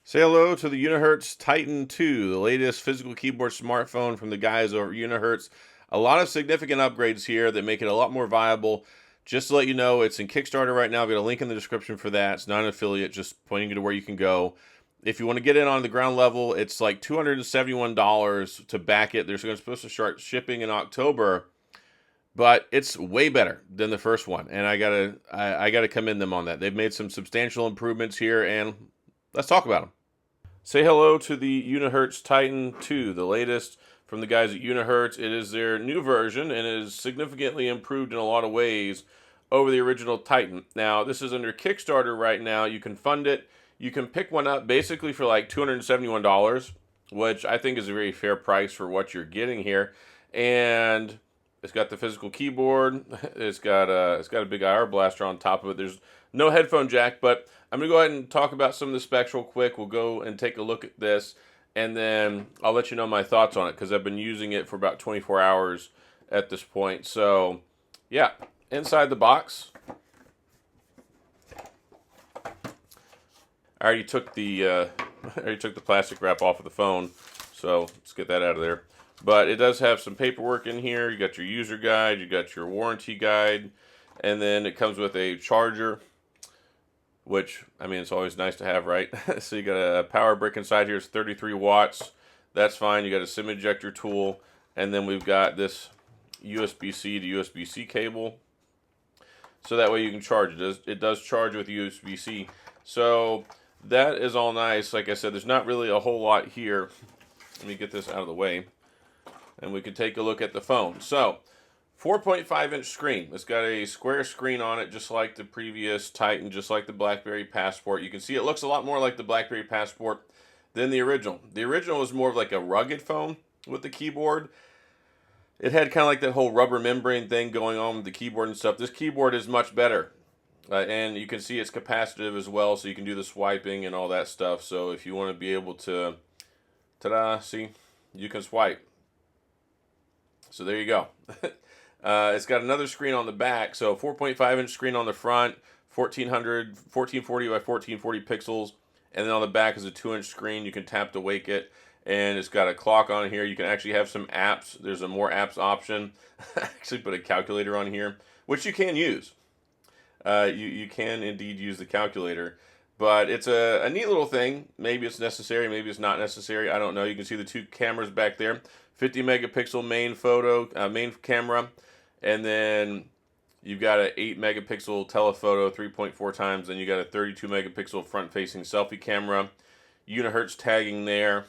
Say hello to the Unihertz Titan 2, the latest physical keyboard smartphone from the guys over at Unihertz. A lot of significant upgrades here that make it a lot more viable. Just to let you know, it's in Kickstarter right now. I've got a link in the description for that. It's not an affiliate, just pointing you to where you can go. If you want to get in on the ground level, it's like $271 to back it. They're supposed to start shipping in October, but it's way better than the first one, and I gotta commend them on that. They've made some substantial improvements here, and let's talk about them. Say hello to the Unihertz Titan 2, the latest from the guys at Unihertz. It is their new version and is significantly improved in a lot of ways over the original Titan. Now, this is under Kickstarter right now. You can fund it. You can pick one up basically for like $271, which I think is a very fair price for what you're getting here. And it's got the physical keyboard. It's got a big IR blaster on top of it. There's no headphone jack, but I'm going to go ahead and talk about some of the specs real quick. We'll go and take a look at this, and then I'll let you know my thoughts on it because I've been using it for about 24 hours at this point. So, yeah, inside the box, I already took the plastic wrap off of the phone, so let's get that out of there. But it does have some paperwork in here. You got your user guide, you got your warranty guide, and then it comes with a charger, which, I mean, it's always nice to have, right? So you got a power brick inside here. It's 33 watts. That's fine. You got a SIM ejector tool, and then we've got this USB-C to USB-C cable, so that way you can charge it. It does charge with USB-C. So that is all nice. Like I said, there's not really a whole lot here. Let me get this out of the way, and we can take a look at the phone. So, 4.5-inch screen. It's got a square screen on it, just like the previous Titan, just like the BlackBerry Passport. You can see it looks a lot more like the BlackBerry Passport than the original. The original was more of like a rugged phone with the keyboard. It had kind of like that whole rubber membrane thing going on with the keyboard and stuff. This keyboard is much better. And you can see it's capacitive as well, so you can do the swiping and all that stuff. So if you want to be able to, ta-da, see, you can swipe. So there you go. It's got another screen on the back, so 4.5-inch screen on the front, 1440 by 1440 pixels, and then on the back is a 2-inch screen. You can tap to wake it, and it's got a clock on here. You can actually have some apps. There's a more apps option. I actually put a calculator on here, which you can use. You can indeed use the calculator, but it's a neat little thing. Maybe it's necessary, maybe it's not necessary. I don't know. You can see the two cameras back there. 50 megapixel main camera, and then you've got an 8 megapixel telephoto 3.4 times, and you got a 32 megapixel front facing selfie camera, Unihertz tagging there,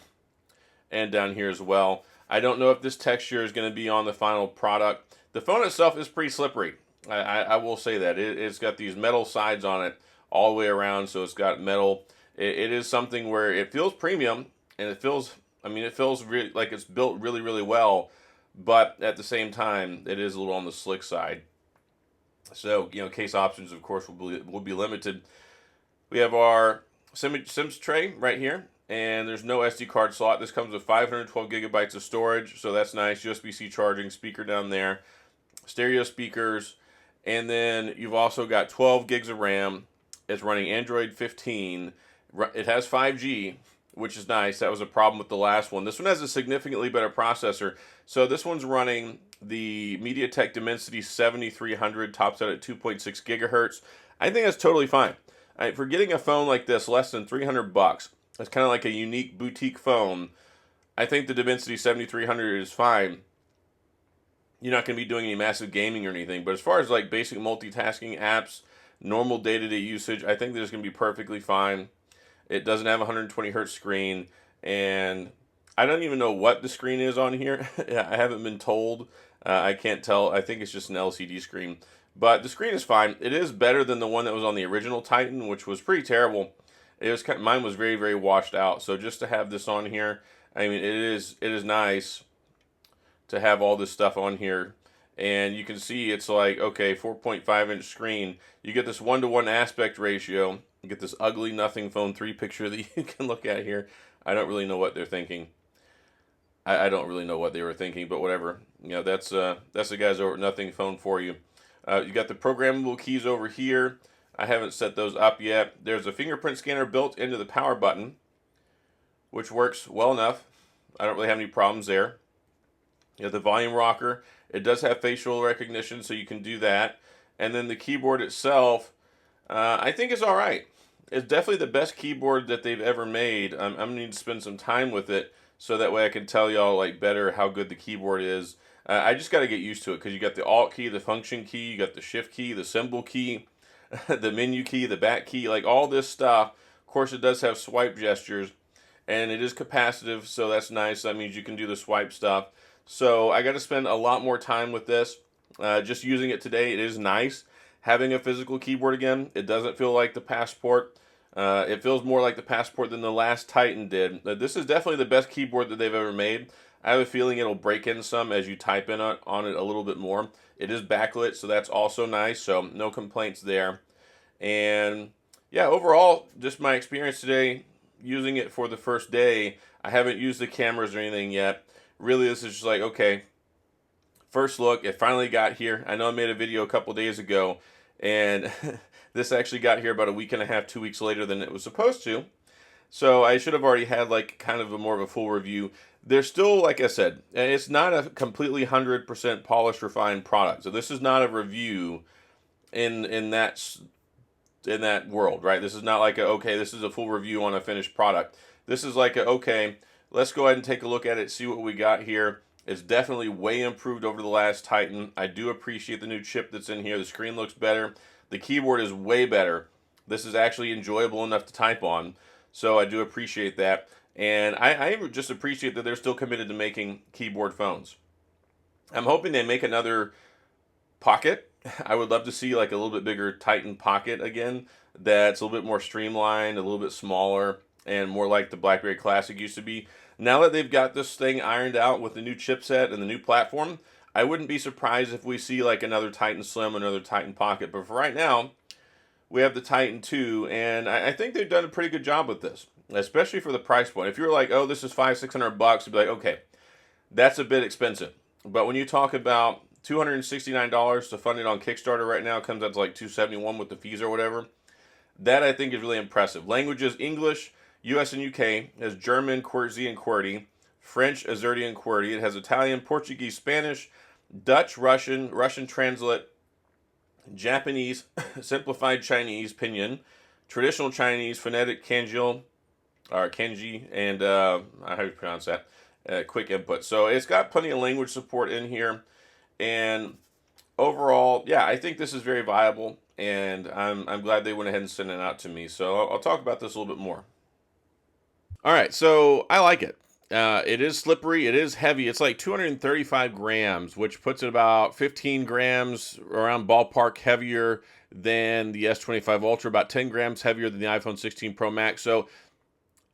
and down here as well. I don't know if this texture is going to be on the final product. The phone itself is pretty slippery. I will say that. It's got these metal sides on it all the way around, so it's got metal. It is something where it feels premium, and it feels really like it's built really, really well, but at the same time, it is a little on the slick side. So, case options, of course, will be limited. We have our SIMs tray right here, and there's no SD card slot. This comes with 512 gigabytes of storage, so that's nice. USB-C charging, speaker down there, stereo speakers, and then you've also got 12 gigs of RAM. It's running Android 15. It has 5G, which is nice. That was a problem with the last one. This one has a significantly better processor. So this one's running the MediaTek Dimensity 7300, tops out at 2.6 gigahertz. I think that's totally fine. For getting a phone like this, less than $300, it's kind of like a unique boutique phone. I think the Dimensity 7300 is fine. You're not going to be doing any massive gaming or anything, but as far as like basic multitasking apps, normal day-to-day usage, I think this is going to be perfectly fine. It doesn't have a 120 hertz screen, and I don't even know what the screen is on here. I haven't been told. I can't tell. I think it's just an LCD screen. But the screen is fine. It is better than the one that was on the original Titan, which was pretty terrible. Mine was very, very washed out. So just to have this on here, I mean, it is nice to have all this stuff on here. And you can see it's like, okay, 4.5-inch screen. You get this 1-to-1 aspect ratio. You get this ugly Nothing Phone 3 picture that you can look at here. I don't really know what they're thinking. I don't really know what they were thinking, but whatever. That's the guys over at Nothing Phone for you. You got the programmable keys over here. I haven't set those up yet. There's a fingerprint scanner built into the power button. which works well enough. I don't really have any problems there. You have the volume rocker. It does have facial recognition, so you can do that. And then the keyboard itself, I think is all right. It's definitely the best keyboard that they've ever made. I'm gonna need to spend some time with it so that way I can tell y'all like better how good the keyboard is. I just got to get used to it because you got the Alt key, the Function key, you got the Shift key, the Symbol key, the Menu key, the Back key, like all this stuff. Of course, it does have swipe gestures, and it is capacitive, so that's nice. That means you can do the swipe stuff. So I got to spend a lot more time with this. Just using it today, it is nice. Having a physical keyboard again, it doesn't feel like the Passport. It feels more like the Passport than the last Titan did. This is definitely the best keyboard that they've ever made. I have a feeling it'll break in some as you type in on it a little bit more. It is backlit, so that's also nice, so no complaints there. And yeah, overall, just my experience today, using it for the first day. I haven't used the cameras or anything yet. Really, this is just like, okay, first look, it finally got here. I know I made a video a couple days ago, and this actually got here about a week and a half, 2 weeks later than it was supposed to. So I should have already had like kind of more of a full review. There's still, like I said, it's not a completely 100% polished, refined product. So this is not a review in that world, right? This is not like okay, this is a full review on a finished product. This is like okay, let's go ahead and take a look at it, see what we got here. It's definitely way improved over the last Titan. I do appreciate the new chip that's in here. The screen looks better. The keyboard is way better. This is actually enjoyable enough to type on. So I do appreciate that. And I just appreciate that they're still committed to making keyboard phones. I'm hoping they make another Pocket. I would love to see like a little bit bigger Titan Pocket again. That's a little bit more streamlined, a little bit smaller, and more like the BlackBerry Classic used to be. Now that they've got this thing ironed out with the new chipset and the new platform, I wouldn't be surprised if we see like another Titan Slim, another Titan Pocket. But for right now, we have the Titan 2, and I think they've done a pretty good job with this, especially for the price point. If you're like, oh, this is $500-600, you'd be like, okay, that's a bit expensive. But when you talk about $269 to fund it on Kickstarter right now, it comes out to like $271 with the fees or whatever. That I think is really impressive. Languages: English, US and UK. It has German, QWERTY, and QWERTY. French, AZERTY, and QWERTY. It has Italian, Portuguese, Spanish, Dutch, Russian, Russian translate, Japanese, simplified Chinese, pinyin, traditional Chinese, phonetic kanji, and how do you pronounce that? Quick input. So it's got plenty of language support in here, and overall, yeah, I think this is very viable, and I'm glad they went ahead and sent it out to me. So I'll talk about this a little bit more. All right, so I like it. It is slippery. It is heavy. It's like 235 grams, which puts it about 15 grams around ballpark heavier than the S25 Ultra, about 10 grams heavier than the iPhone 16 Pro Max. So,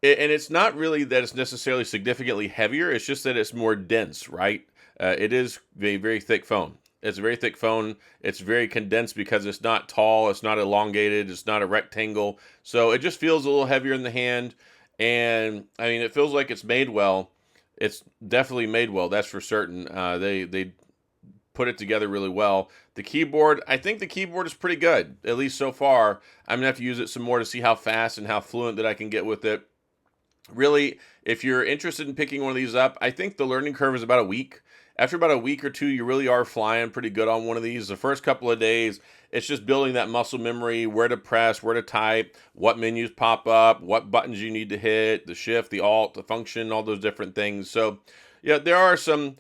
and it's not really that it's necessarily significantly heavier. It's just that it's more dense, right? It is a very thick phone. It's a very thick phone. It's very condensed because it's not tall. It's not elongated. It's not a rectangle. So it just feels a little heavier in the hand. And I mean, it feels like it's made well. It's definitely made well, that's for certain. They put it together really well. The keyboard, I think the keyboard is pretty good, at least so far. I'm gonna have to use it some more to see how fast and how fluent that I can get with it. Really, if you're interested in picking one of these up, I think the learning curve is about a week. After about a week or two, you really are flying pretty good on one of these. The first couple of days, it's just building that muscle memory, where to press, where to type, what menus pop up, what buttons you need to hit, the shift, the alt, the function, all those different things. So, yeah, there are some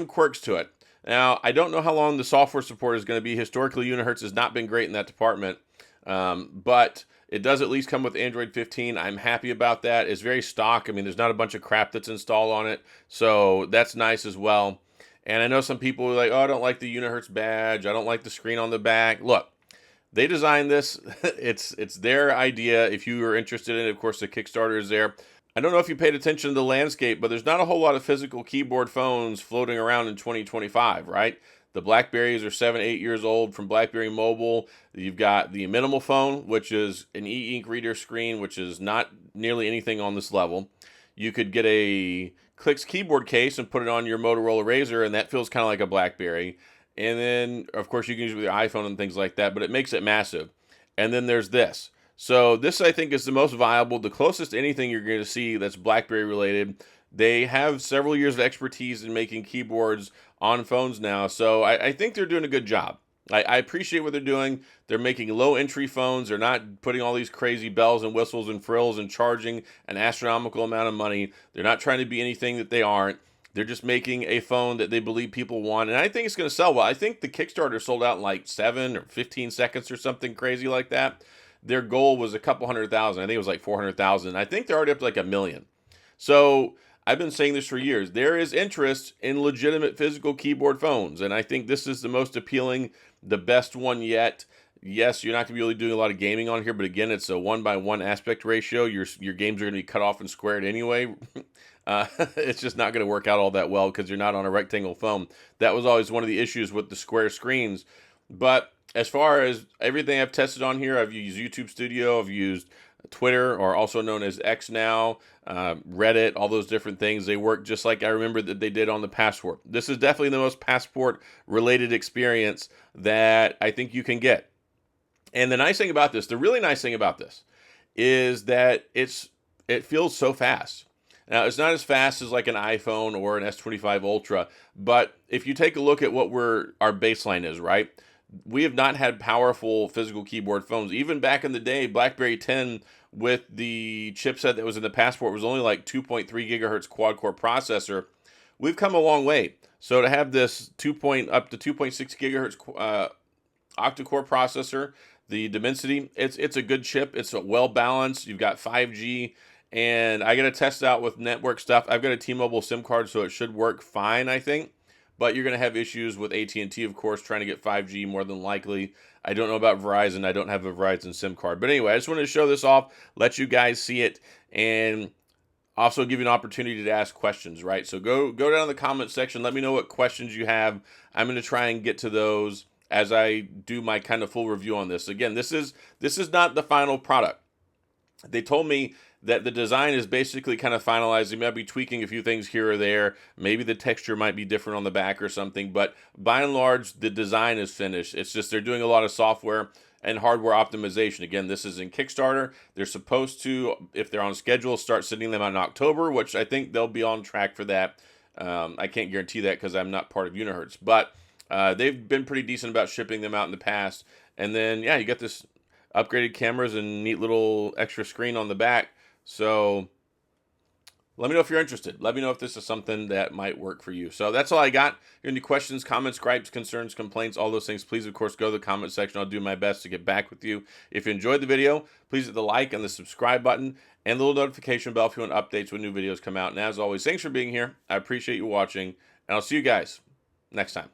quirks to it. Now, I don't know how long the software support is going to be. Historically, Unihertz has not been great in that department, but it does at least come with Android 15. I'm happy about that. It's very stock. I mean, there's not a bunch of crap that's installed on it, so that's nice as well. And I know some people are like, oh, I don't like the Unihertz badge. I don't like the screen on the back. Look, they designed this. It's their idea. If you are interested in it, of course, the Kickstarter is there. I don't know if you paid attention to the landscape, but there's not a whole lot of physical keyboard phones floating around in 2025, right? The BlackBerries are 7-8 years old from BlackBerry Mobile. You've got the minimal phone, which is an e-ink reader screen, which is not nearly anything on this level. You could get a Clicks keyboard case and put it on your Motorola Razr, and that feels kind of like a BlackBerry. And then, of course, you can use it with your iPhone and things like that, but it makes it massive. And then there's this. So this, I think, is the most viable, the closest to anything you're going to see that's BlackBerry related. They have several years of expertise in making keyboards on phones now, so I think they're doing a good job. I appreciate what they're doing. They're making low entry phones. They're not putting all these crazy bells and whistles and frills and charging an astronomical amount of money. They're not trying to be anything that they aren't. They're just making a phone that they believe people want, and I think it's going to sell well. I think the Kickstarter sold out in like 7 or 15 seconds or something crazy like that. Their goal was a couple 100,000. I think it was like 400,000. I think they're already up to like 1 million. So I've been saying this for years. There is interest in legitimate physical keyboard phones, and I think this is the most appealing, the best one yet. Yes, you're not going to be really doing a lot of gaming on here, but again, it's a 1:1 aspect ratio. Your games are going to be cut off and squared anyway. It's just not going to work out all that well because you're not on a rectangle phone. That was always one of the issues with the square screens. But as far as everything I've tested on here, I've used YouTube Studio, I've used Twitter, or also known as X now, Reddit, all those different things. They work just like I remember that they did on the Passport. This is definitely the most Passport-related experience that I think you can get. And the nice thing about this, the really nice thing about this, is that it feels so fast. Now, it's not as fast as like an iPhone or an S25 Ultra, but if you take a look at what our baseline is, right? We have not had powerful physical keyboard phones. Even back in the day, BlackBerry 10 with the chipset that was in the Passport was only like 2.3 gigahertz quad-core processor. We've come a long way. So to have this up to 2.6 gigahertz octa-core processor, the Dimensity, it's a good chip. It's well balanced. You've got 5G, and I got to test out with network stuff. I've got a T-Mobile SIM card, so it should work fine, I think. But you're going to have issues with AT&T, of course, trying to get 5G more than likely. I don't know about Verizon. I don't have a Verizon SIM card. But anyway, I just wanted to show this off, let you guys see it, and also give you an opportunity to ask questions, right? So go down in the comment section. Let me know what questions you have. I'm going to try and get to those as I do my kind of full review on this. Again, this is not the final product. They told me that the design is basically kind of finalized. They might be tweaking a few things here or there. Maybe the texture might be different on the back or something. But by and large, the design is finished. It's just they're doing a lot of software and hardware optimization. Again, this is in Kickstarter. They're supposed to, if they're on schedule, start sending them out in October, which I think they'll be on track for that. I can't guarantee that because I'm not part of Unihertz. But they've been pretty decent about shipping them out in the past. And then, yeah, you got this upgraded cameras and neat little extra screen on the back. So let me know if you're interested. Let me know if this is something that might work for you. So that's all I got. If you have any questions, comments, gripes, concerns, complaints, all those things, please, of course, go to the comment section. I'll do my best to get back with you. If you enjoyed the video, please hit the like and the subscribe button and the little notification bell if you want updates when new videos come out. And as always, thanks for being here. I appreciate you watching, and I'll see you guys next time.